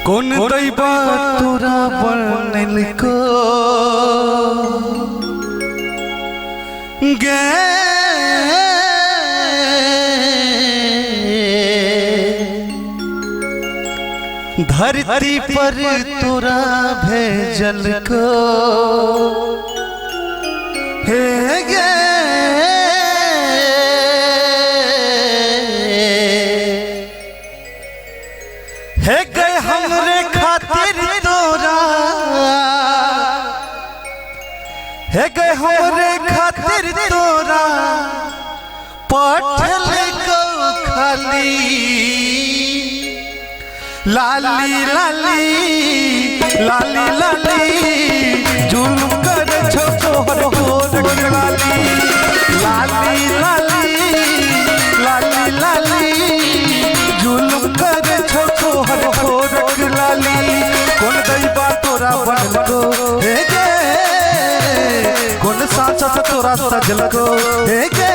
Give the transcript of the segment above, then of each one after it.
कौन दैबा तोरा बनल को गे धरती पर तोरा भेजल को हे गे हे गए हमरे खातिर तोरा हे गए हमरे खातिर तोरा पठल को खाली लाली लाली लाली लाली जुल्म कर छोहर होर लाली लाली लाली लाली लाली जुल्म कर छोहर होर लाली कौन दैबा तोरा बनल को हे गे कौन सांसद तोरा सजल को हे गे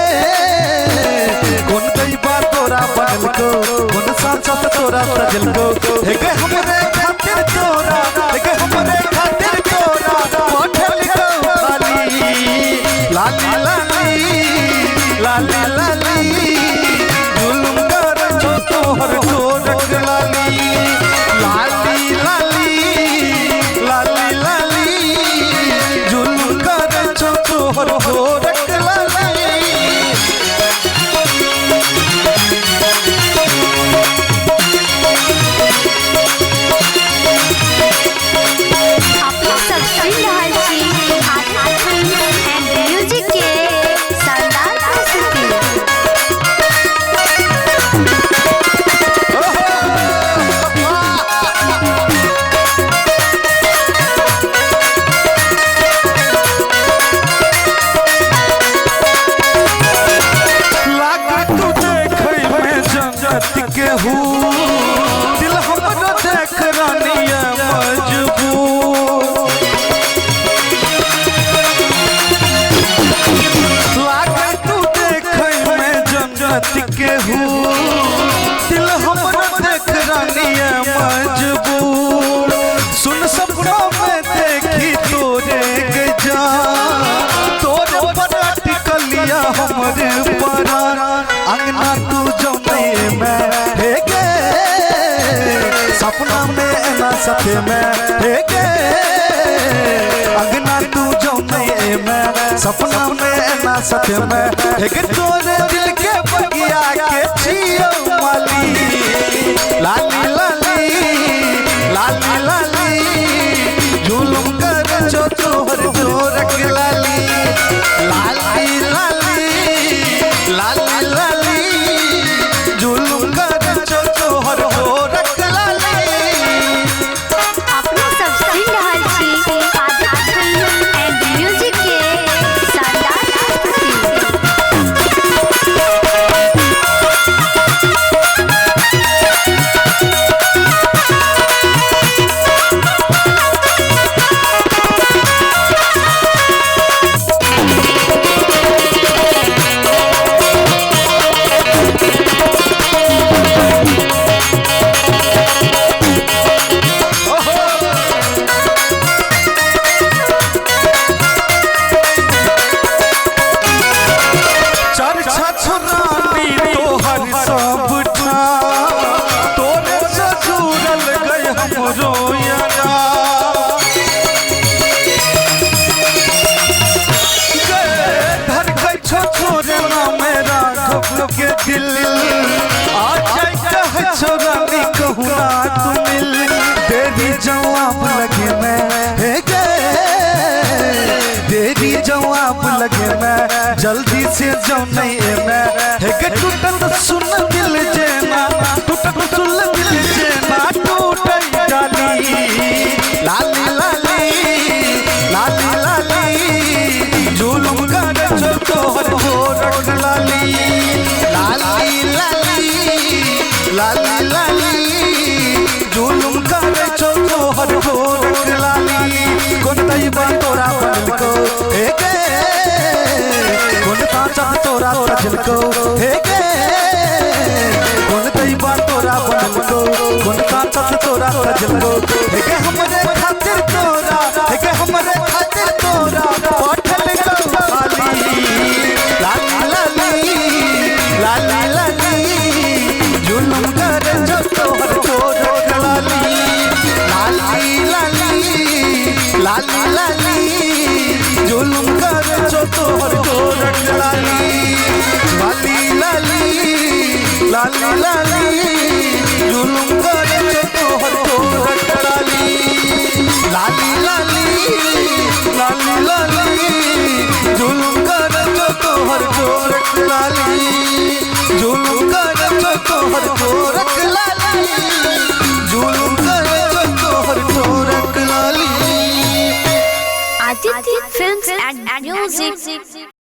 कौन दैबा तोरा बनल को कौन सांसद तोरा सजल को हे गे हमरे खातिर तोरा हे गे हमरे खातिर तोरा पठल को खाली लाली लाली लाली लाली जुल्म कर तोहर गोरख लाली लाली लाली लाली लाली जुल्म कर तोहर गोरख लाली। दिल हमरो देख रानिया मजबूर लागे तू देखे मैं जन्नत के हूँ दिल हमरो देख रानिया मजबूर सुन सपनों में देखी तोरे गजा तोरे पर टिकलिया हमरे परा अंगना तू जमे मैं हे गे सपना में ना सके मैं हे गे अंगना तू जमे मैं सपना में ना सके मैं हे गे तोरे दिल के बगिया के छियो माली लाली लाली लाली लाली जुल्म कर जो तोहर जोरक लाली लाली लाली लाली लाली जुल्म कर जो तोहर गोरख लाली। अपना सब सुन रहल छी आदित्य फिल्म एंड म्यूजिक के शानदार प्रस्तुति। के दिल आज छोरानी कहूँ ना तू मिल तेरी जवाब लगे मैं हे गे तेरी जवाब लगे मैं जल्दी से जाऊँ नहीं मैं हे गे टूटल सुन दिल जेना टूटल सुन दिल जेना टूट डाली लाली लाली लाली लाली जुल्म कर जो तोहर गोरख लाली लाली लाली लाली लाली जुल्म कर जो तोहर गोरख लाली कौन दैबा तोरा बनल को हे गे कौन सांसद तोरा सजल को हे गे कौन दैबा तोरा बनल को कौन सांसद तोरा सजलो के हमरे खातिर तोरा के हमरे खातिर तोरा पठल गौ खाली लाली लाली लाली लाली जुलुम कर जो तोहर गोरख लाली लाली लाली लाली लाली जुलुम कर जो तोहर गोरख लाली लाली लाली लाली लाली जुलुम कर जो तोहर गोरख लाली लाली लाली लाली लाली जुलुम कर जो तोहर गोरख लाली जुलुम कर जो तोहर गोरख लाली जुलुम कर जो तोहर गोरख लाली Aditi Films and Music